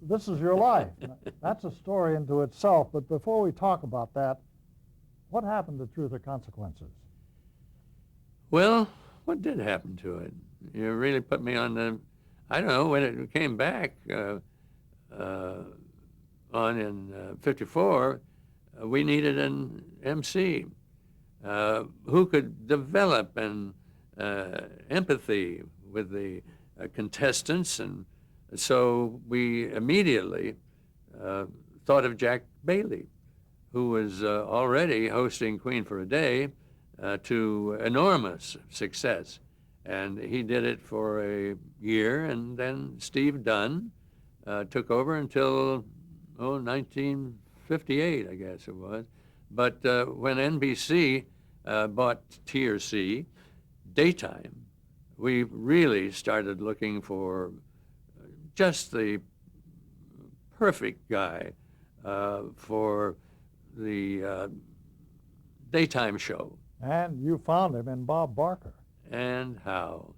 this is your life. That's a story into itself. But before we talk about that, what happened to Truth or Consequences? Well, what did happen to it? You really put me on the, I don't know, when it came back on in 54, we needed an MC who could develop an empathy with the contestants. And so we immediately thought of Jack Bailey, who was already hosting Queen for a Day to enormous success. And he did it for a year, and then Steve Dunn took over until, 1958, I guess it was. But when NBC bought TRC, daytime, we really started looking for just the perfect guy for the daytime show. And you found him in Bob Barker. And how?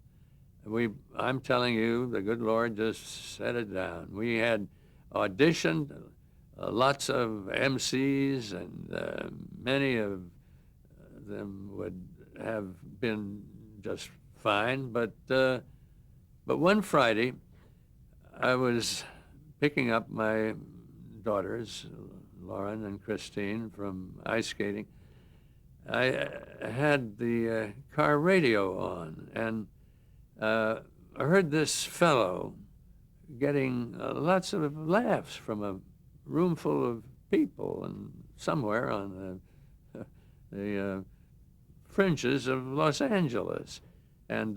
I'm telling you, the good Lord just set it down. We had auditioned lots of MCs, and many of them would have been just fine. But one Friday, I was picking up my daughters, Lauren and Christine, from ice skating. I had the car radio on, and I heard this fellow getting lots of laughs from a room full of people and somewhere on the fringes of Los Angeles. And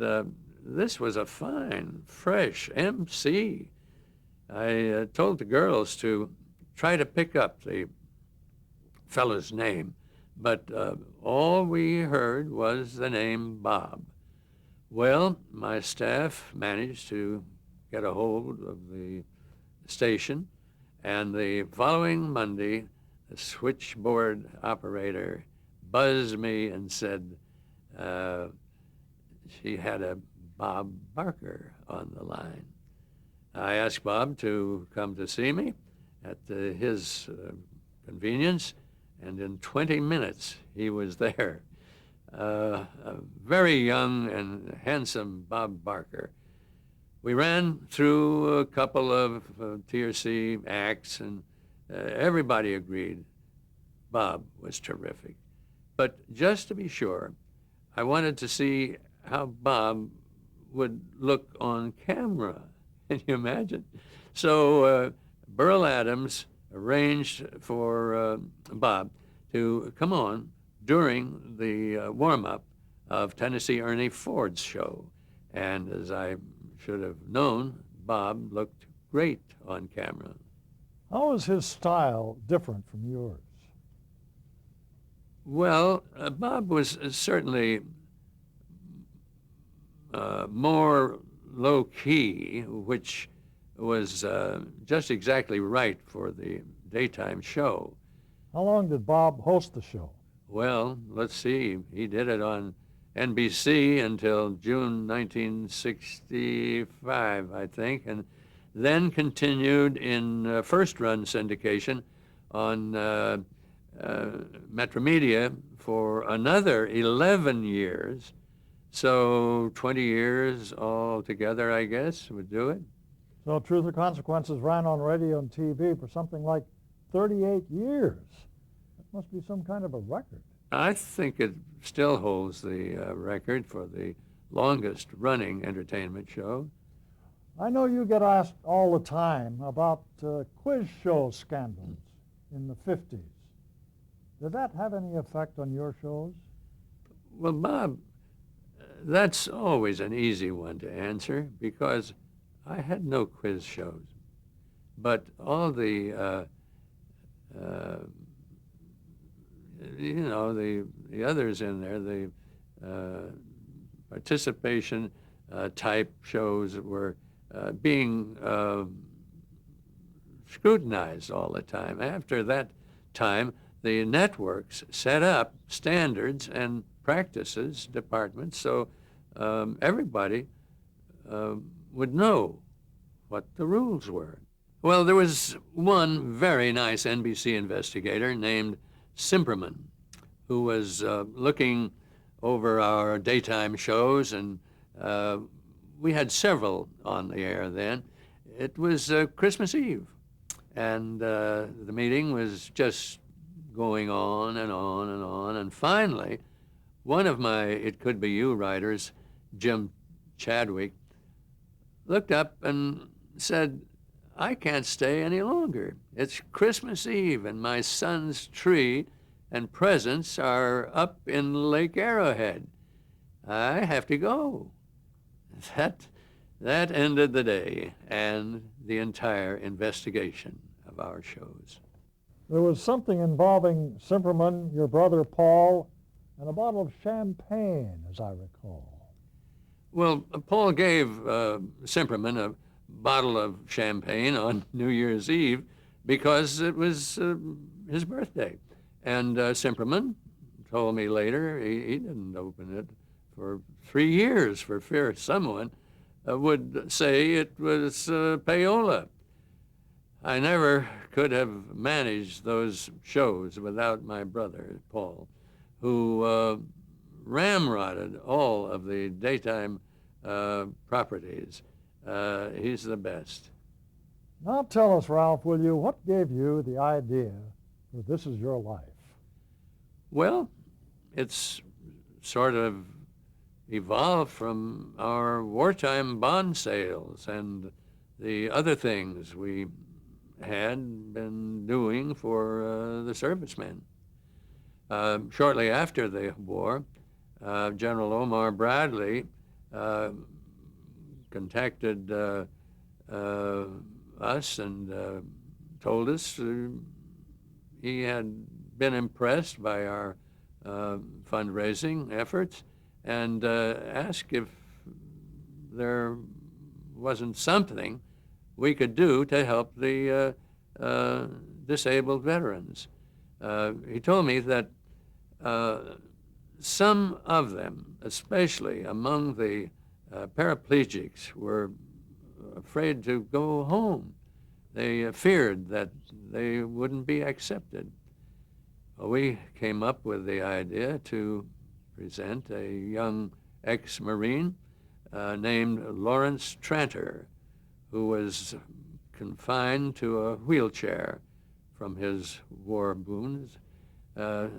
this was a fine, fresh MC. I told the girls to try to pick up the fellow's name, but all we heard was the name Bob. Well, my staff managed to get a hold of the station, and the following Monday, the switchboard operator buzzed me and said she had a Bob Barker on the line. I asked Bob to come to see me at his convenience, and in 20 minutes he was there. A very young and handsome Bob Barker. We ran through a couple of TRC acts, and everybody agreed Bob was terrific. But just to be sure, I wanted to see how Bob would look on camera. Can you imagine? So Burl Adams arranged for Bob to come on during the warm-up of Tennessee Ernie Ford's show. And as I should have known, Bob looked great on camera. How is his style different from yours? Well, Bob was certainly more low-key, which was just exactly right for the daytime show. How long did Bob host the show? Well, let's see. He did it on NBC until June 1965, I think, and then continued in first-run syndication on Metromedia for another 11 years. So 20 years altogether, I guess, would do it. So Truth or Consequences ran on radio and TV for something like 38 years. That must be some kind of a record. I think it still holds the record for the longest running entertainment show. I know you get asked all the time about quiz show scandals in the 50s. Did that have any effect on your shows? Well, Bob, that's always an easy one to answer because I had no quiz shows. But all the the others in there, the participation type shows that were being scrutinized all the time. After that time, the networks set up standards and practices departments so everybody would know what the rules were. Well, there was one very nice NBC investigator named Simperman who was looking over our daytime shows, and we had several on the air then. It was Christmas Eve, and the meeting was just going on and on and on, and finally, one of my It Could Be You writers, Jim Chadwick, looked up and said, "I can't stay any longer. It's Christmas Eve, and my son's tree and presents are up in Lake Arrowhead. I have to go." That ended the day and the entire investigation of our shows. There was something involving Simperman, your brother Paul, and a bottle of champagne, as I recall. Well, Paul gave Simperman a bottle of champagne on New Year's Eve because it was his birthday. And Simperman told me later he didn't open it for 3 years for fear someone would say it was payola. I never could have managed those shows without my brother, Paul, who ramrodded all of the daytime properties. He's the best. Now tell us, Ralph, will you, what gave you the idea that this is your life? Well, it's sort of evolved from our wartime bond sales and the other things we had been doing for the servicemen. Shortly after the war, General Omar Bradley contacted us and told us he had been impressed by our fundraising efforts and asked if there wasn't something we could do to help the disabled veterans. He told me that some of them, especially among the paraplegics, were afraid to go home. They feared that they wouldn't be accepted. Well, we came up with the idea to present a young ex-Marine named Lawrence Tranter, who was confined to a wheelchair from his war wounds, the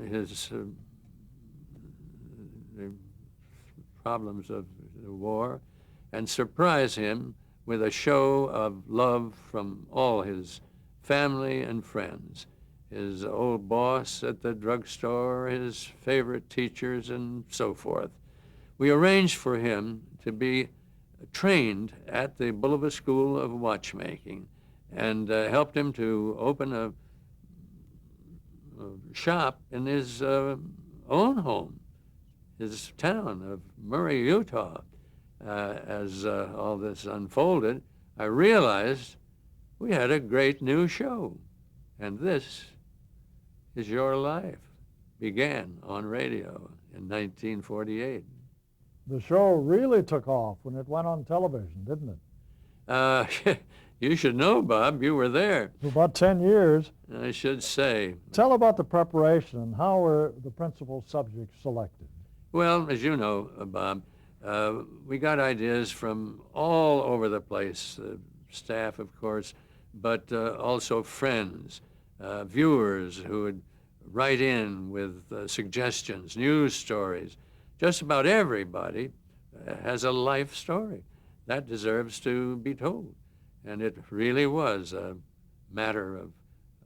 problems of the war, and surprise him with a show of love from all his family and friends, his old boss at the drugstore, his favorite teachers, and so forth. We arranged for him to be trained at the Bulova School of Watchmaking and helped him to open a shop in his own home, his town of Murray, Utah. As all this unfolded, I realized we had a great new show, and This Is Your Life began on radio in 1948. The show really took off when it went on television, didn't it? You should know, Bob. You were there. For about 10 years. I should say. Tell about the preparation and how were the principal subjects selected? Well, as you know, Bob, we got ideas from all over the place, staff, of course, but also friends, viewers who would write in with suggestions, news stories. Just about everybody has a life story that deserves to be told. And it really was a matter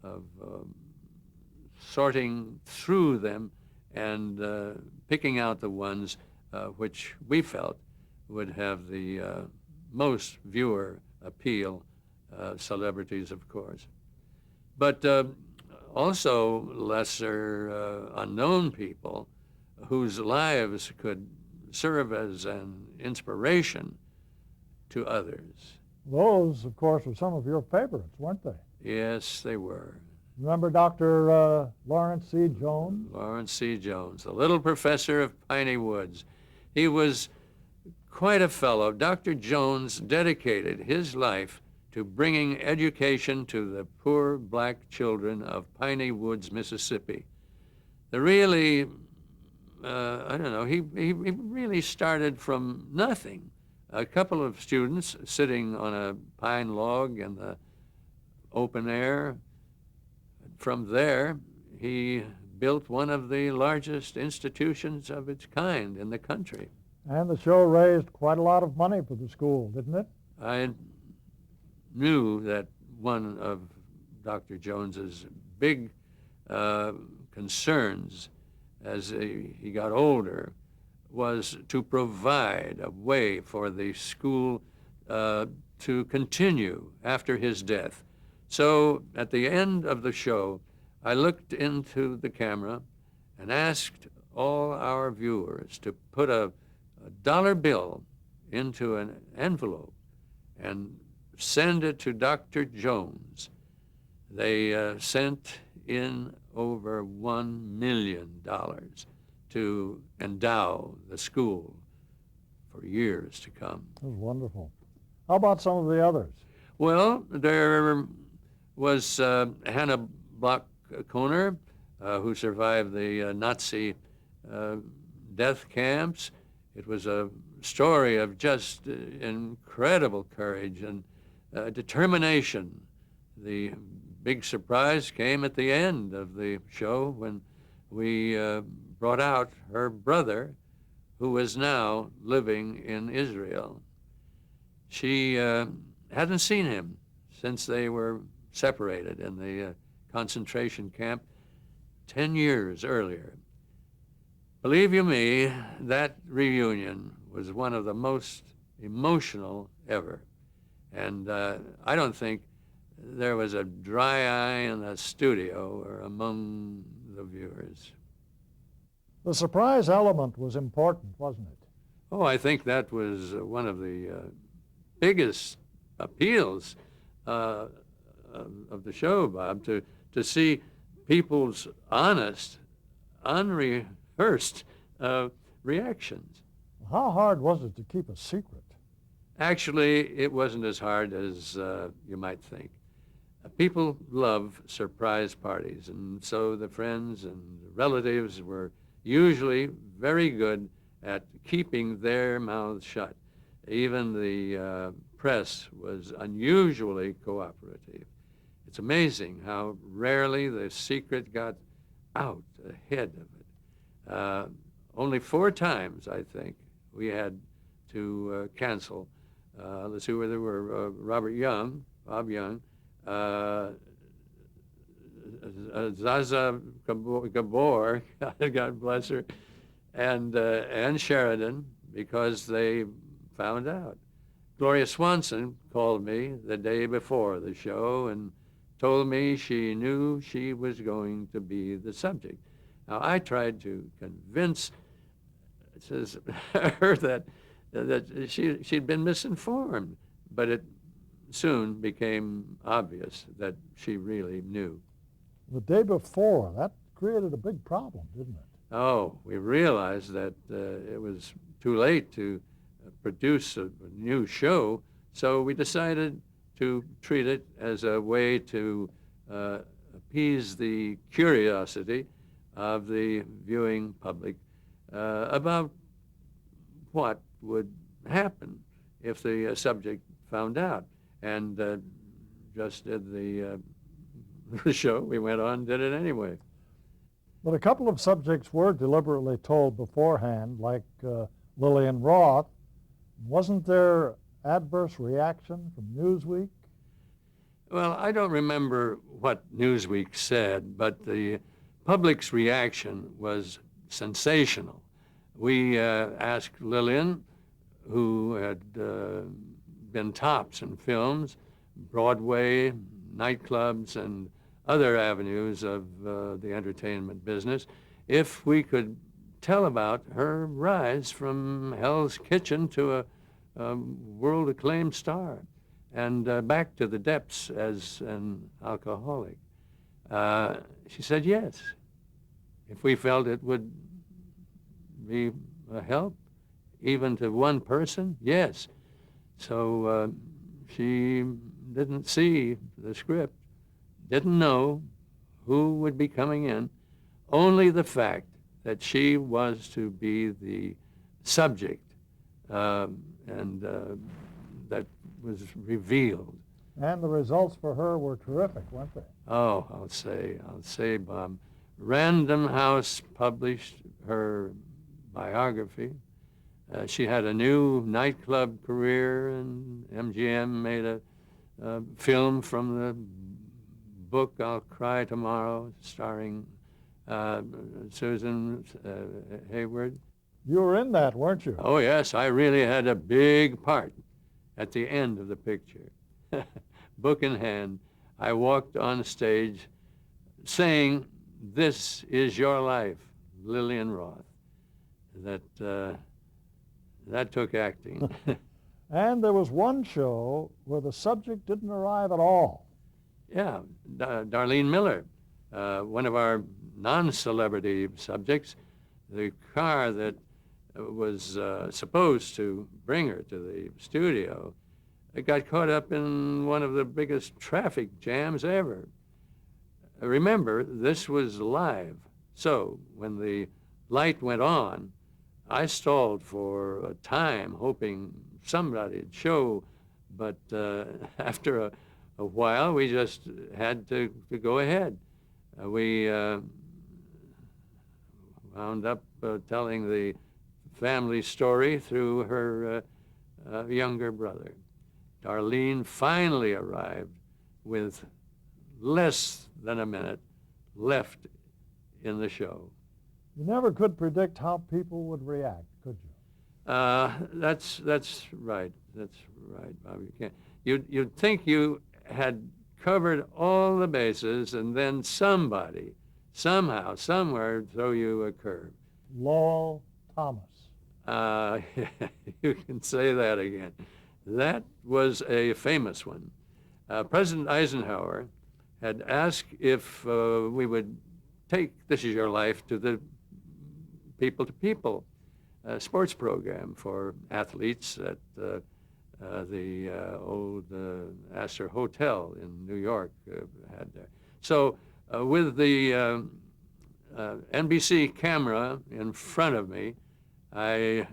of sorting through them and picking out the ones which we felt would have the most viewer appeal, celebrities, of course. But also lesser unknown people whose lives could serve as an inspiration to others. Those, of course, were some of your favorites, weren't they? Yes, they were. Remember Dr. Lawrence C. Jones? Lawrence C. Jones, the little professor of Piney Woods. He was quite a fellow. Dr. Jones dedicated his life to bringing education to the poor black children of Piney Woods, Mississippi. The really, I don't know, he really started from nothing. A couple of students sitting on a pine log in the open air. From there, he built one of the largest institutions of its kind in the country. And the show raised quite a lot of money for the school, didn't it? I knew that one of Dr. Jones's big concerns as he got older was to provide a way for the school to continue after his death. So at the end of the show, I looked into the camera and asked all our viewers to put a dollar bill into an envelope and send it to Dr. Jones. They sent in over $1 million to endow the school for years to come. That was wonderful. How about some of the others? Well, there was Hannah Bloch-Kohner, who survived the Nazi death camps. It was a story of just incredible courage and determination. The big surprise came at the end of the show when we brought out her brother, who is now living in Israel. She hadn't seen him since they were separated in the concentration camp 10 years earlier. Believe you me, that reunion was one of the most emotional ever. And I don't think there was a dry eye in the studio or among the viewers. The surprise element was important, wasn't it? Oh, I think that was one of the biggest appeals of the show, Bob, to see people's honest, unrehearsed reactions. How hard was it to keep a secret? Actually, it wasn't as hard as you might think. People love surprise parties, and so the friends and relatives were usually very good at keeping their mouths shut. Even the press was unusually cooperative. It's amazing how rarely the secret got out ahead of it. Only 4 times, I think, we had to cancel. Let's see where there were Robert Young, Bob Young, Zaza Gabor, God bless her, and Ann Sheridan, because they found out. Gloria Swanson called me the day before the show and told me she knew she was going to be the subject. Now, I tried to convince her that she'd been misinformed, but it soon became obvious that she really knew. The day before, that created a big problem, didn't it? Oh, we realized that it was too late to produce a new show, so we decided to treat it as a way to appease the curiosity of the viewing public about what would happen if the subject found out. And just did the show. We went on and did it anyway. But a couple of subjects were deliberately told beforehand, like Lillian Roth. Wasn't there adverse reaction from Newsweek? Well, I don't remember what Newsweek said, but the public's reaction was sensational. We asked Lillian, who had been tops in films, Broadway, nightclubs, and other avenues of the entertainment business, if we could tell about her rise from Hell's Kitchen to a world-acclaimed star and back to the depths as an alcoholic. She said yes, if we felt it would be a help, even to one person, yes. So she didn't see the script, didn't know who would be coming in, only the fact that she was to be the subject, and that was revealed. And the results for her were terrific, weren't they? Oh, I'll say, Bob. Random House published her biography. She had a new nightclub career, and MGM made a film from the book I'll Cry Tomorrow, starring Susan Hayward. You were in that, weren't you? Oh, yes, I really had a big part at the end of the picture. Book in hand, I walked on stage saying, "This is your life, Lillian Roth." That took acting. And there was one show where the subject didn't arrive at all. Yeah, Darlene Miller, one of our non-celebrity subjects. The car that was supposed to bring her to the studio, it got caught up in one of the biggest traffic jams ever. Remember, this was live. So when the light went on, I stalled for a time, hoping somebody'd show, but after a while, we just had to go ahead. We wound up telling the family story through her younger brother. Darlene finally arrived with less than a minute left in the show. You never could predict how people would react, could you? That's right. That's right, Bob. You can't. You'd think you had covered all the bases, and then somebody, somehow, somewhere, throw you a curve. Lowell Thomas. You can say that again. That was a famous one. President Eisenhower had asked if we would take This Is Your Life to the people-to-people sports program for athletes at the old Astor Hotel in New York had there. So with the NBC camera in front of me, I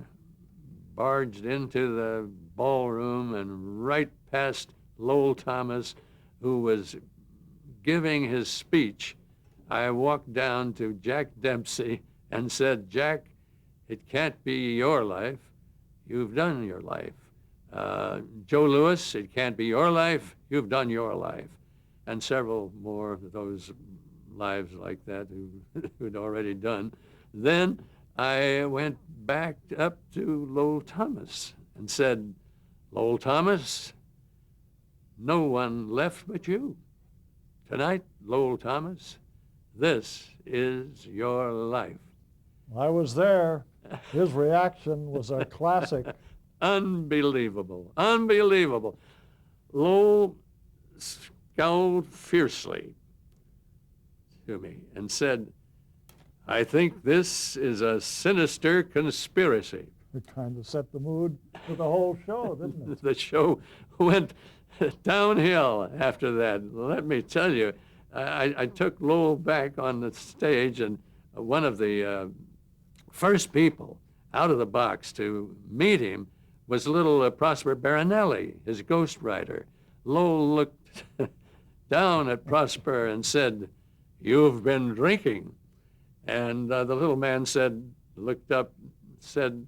barged into the ballroom and right past Lowell Thomas, who was giving his speech. I walked down to Jack Dempsey and said, "Jack, it can't be your life. You've done your life. Joe Louis, it can't be your life. You've done your life." And several more of those lives like that who'd already done. Then I went back up to Lowell Thomas and said, "Lowell Thomas, no one left but you. Tonight, Lowell Thomas, this is your life." I was there. His reaction was a classic. Unbelievable, unbelievable. Lowell scowled fiercely to me and said, "I think this is a sinister conspiracy." It kind of set the mood for the whole show, didn't it? The show went downhill after that. Let me tell you, I took Lowell back on the stage, and one of the first people out of the box to meet him was little Prosper Barinelli, his ghostwriter. Lowell looked down at Prosper and said, "You've been drinking." And the little man looked up, said,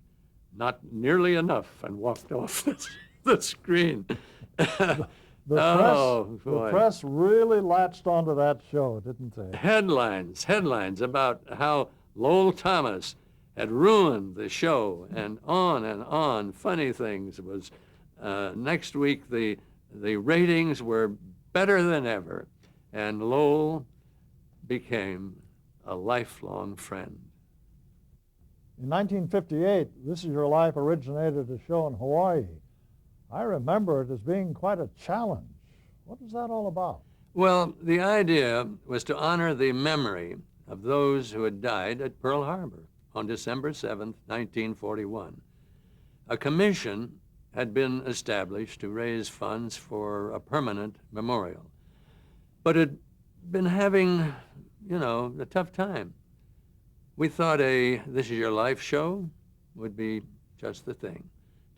"Not nearly enough," and walked off the screen. The press really latched onto that show, didn't they? Headlines about how Lowell Thomas had ruined the show, and on. Funny things. It was next week the ratings were better than ever, and Lowell became a lifelong friend. In 1958, This Is Your Life originated a show in Hawaii. I remember it as being quite a challenge. What was that all about? Well, the idea was to honor the memory of those who had died at Pearl Harbor on December 7th, 1941. A commission had been established to raise funds for a permanent memorial. But it had been having, a tough time. We thought a This Is Your Life show would be just the thing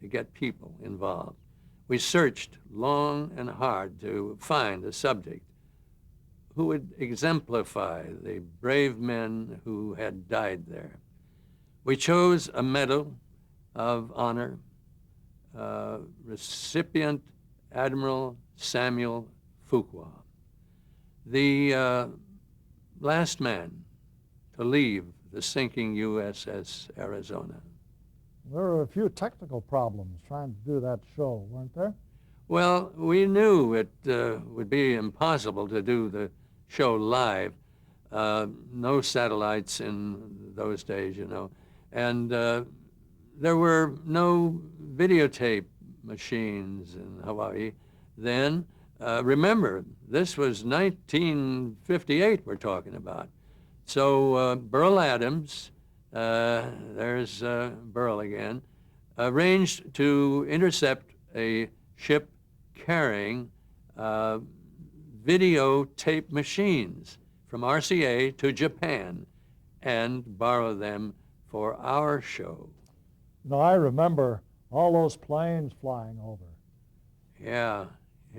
to get people involved. We searched long and hard to find a subject who would exemplify the brave men who had died there. We chose a medal of honor, recipient Admiral Samuel Fuqua, the last man to leave the sinking USS Arizona. There were a few technical problems trying to do that show, weren't there? Well, we knew it would be impossible to do the show live. No satellites in those days, and there were no videotape machines in Hawaii then. Remember, this was 1958 we're talking about. So Burl Adams, there's Burl again, arranged to intercept a ship carrying videotape machines from RCA to Japan and borrow them for our show. I remember all those planes flying over. Yeah,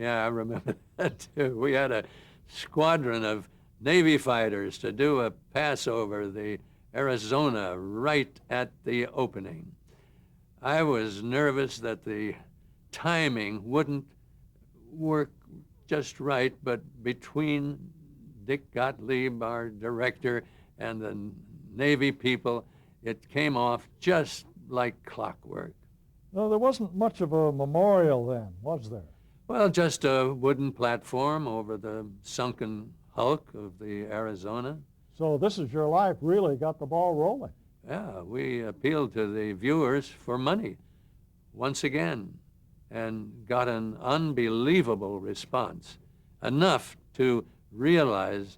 I remember that too. We had a squadron of Navy fighters to do a pass over the Arizona right at the opening. I was nervous that the timing wouldn't work just right, but between Dick Gottlieb, our director, and the Navy people, it came off just like clockwork. No, there wasn't much of a memorial then, was there? Well, just a wooden platform over the sunken hulk of the Arizona. So This Is Your Life really got the ball rolling. Yeah, we appealed to the viewers for money once again and got an unbelievable response, enough to realize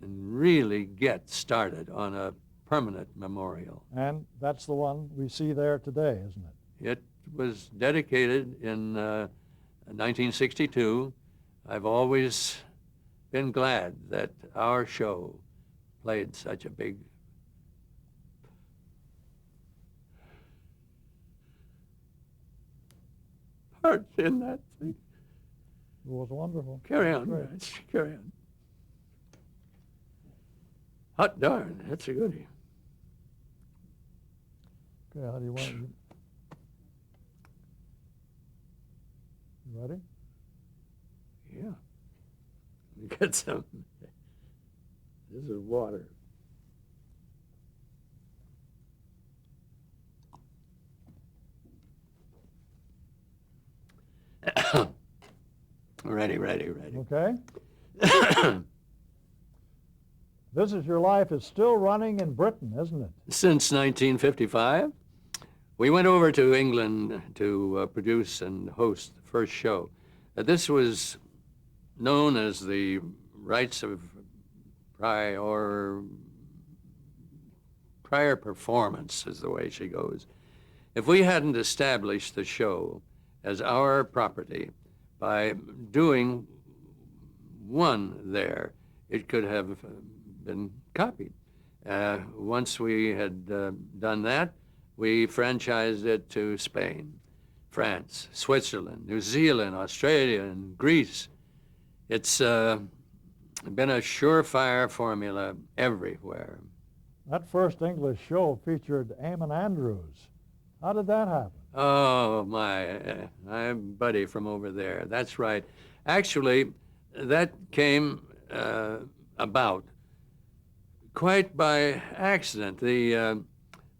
and really get started on a permanent memorial. And that's the one we see there today, isn't it? It was dedicated in 1962. I've always been glad that our show played such a big part in that thing. It was wonderful. Carry on, Great. guys. Carry on. Hot darn, that's a goodie. Okay, how do you want it? You ready? Yeah. Let me get some. This is water. Ready. Okay. This Is Your Life is still running in Britain, isn't it? Since 1955, we went over to England to produce and host the first show. This was known as the Rights of Prior Performance, is the way she goes. If we hadn't established the show as our property by doing one there, it could have been copied. Once we had done that, we franchised it to Spain, France, Switzerland, New Zealand, Australia, and Greece. It's been a surefire formula everywhere. That first English show featured Eamon Andrews. How did that happen? Oh, my buddy from over there. That's right. Actually, that came about quite by accident. Now,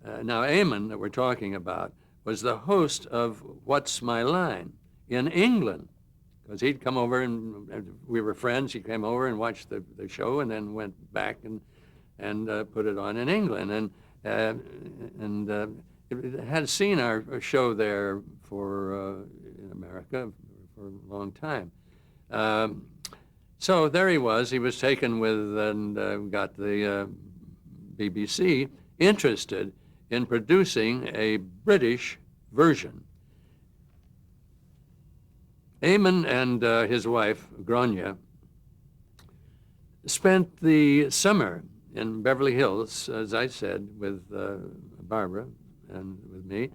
Eamon, that we're talking about, was the host of What's My Line in England, because he'd come over and we were friends. He came over and watched the show and then went back and put it on in England. And had seen our show there in America for a long time. So there he was. He was taken with and got the BBC interested in producing a British version. Eamon and his wife, Grania, spent the summer in Beverly Hills, as I said, with Barbara and with me,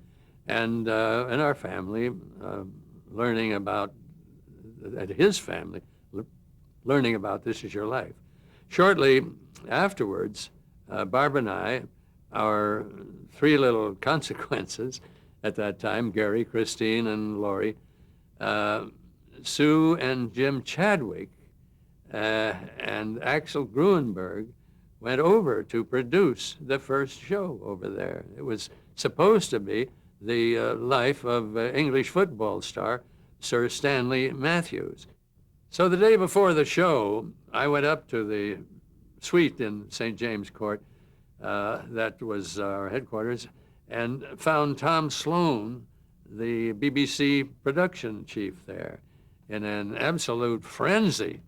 and our family, learning about, his family, learning about This Is Your Life. Shortly afterwards, Barbara and I, our three little consequences at that time, Gary, Christine, and Lori, Sue and Jim Chadwick, and Axel Gruenberg went over to produce the first show over there. It was supposed to be the life of English football star Sir Stanley Matthews. So the day before the show, I went up to the suite in St. James Court, that was our headquarters, and found Tom Sloan, the BBC production chief there, in an absolute frenzy.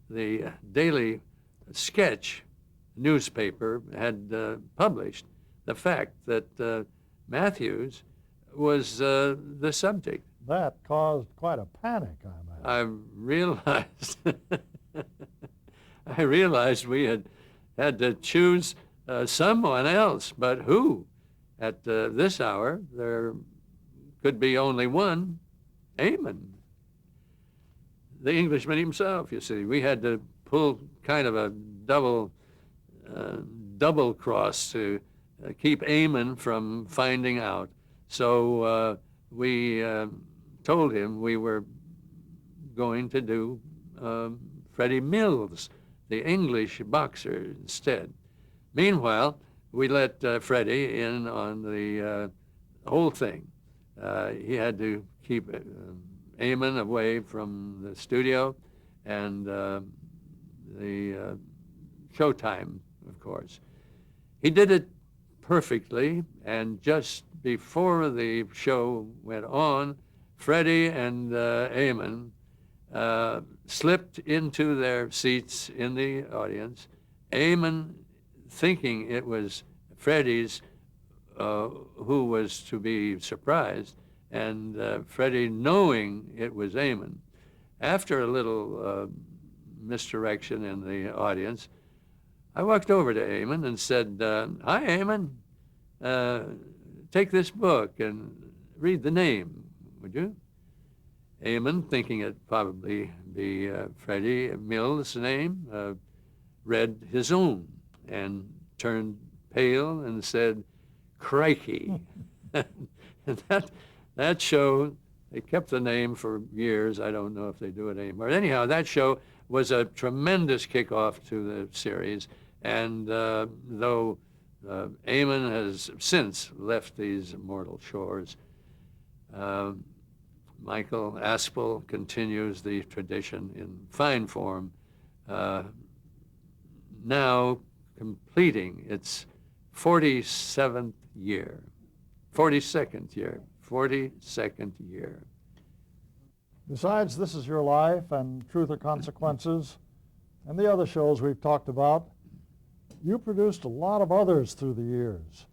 The Daily Sketch newspaper had published the fact that Matthews was the subject. That caused quite a panic, I imagine. I realized we had to choose someone else, but who? At this hour, there could be only one, Eamon, the Englishman himself, you see. We had to pull kind of a double cross to keep Eamon from finding out. So we told him we were going to do Freddie Mills, the English boxer, instead. Meanwhile, we let Freddie in on the whole thing. He had to keep Eamon away from the studio and the showtime, of course. He did it perfectly, and just before the show went on, Freddie and Eamon slipped into their seats in the audience. Eamon thinking it was Freddie's who was to be surprised, and Freddie knowing it was Eamon. After a little misdirection in the audience, I walked over to Eamon and said, "Hi, Eamon. Take this book and read the name, would you?" Eamon, thinking it probably be Freddie Mills' name, read his own and turned pale and said, "Crikey." And that show, they kept the name for years. I don't know if they do it anymore. Anyhow, that show was a tremendous kickoff to the series. And though Eamon has since left these mortal shores, Michael Aspel continues the tradition in fine form, now completing its 42nd year. Besides This Is Your Life and Truth or Consequences and the other shows we've talked about, you produced a lot of others through the years.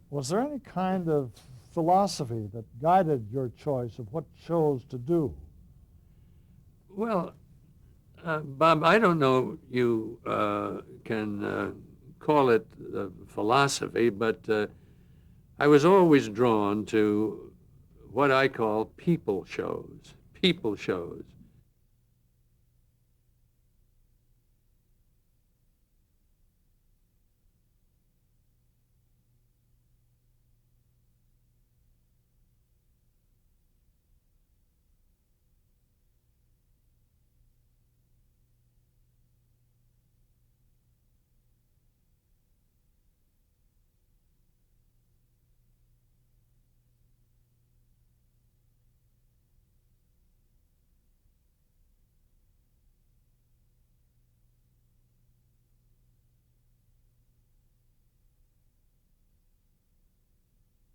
Was there any kind of philosophy that guided your choice of what shows to do? Well, Bob, I don't know you can call it philosophy, but I was always drawn to what I call people shows.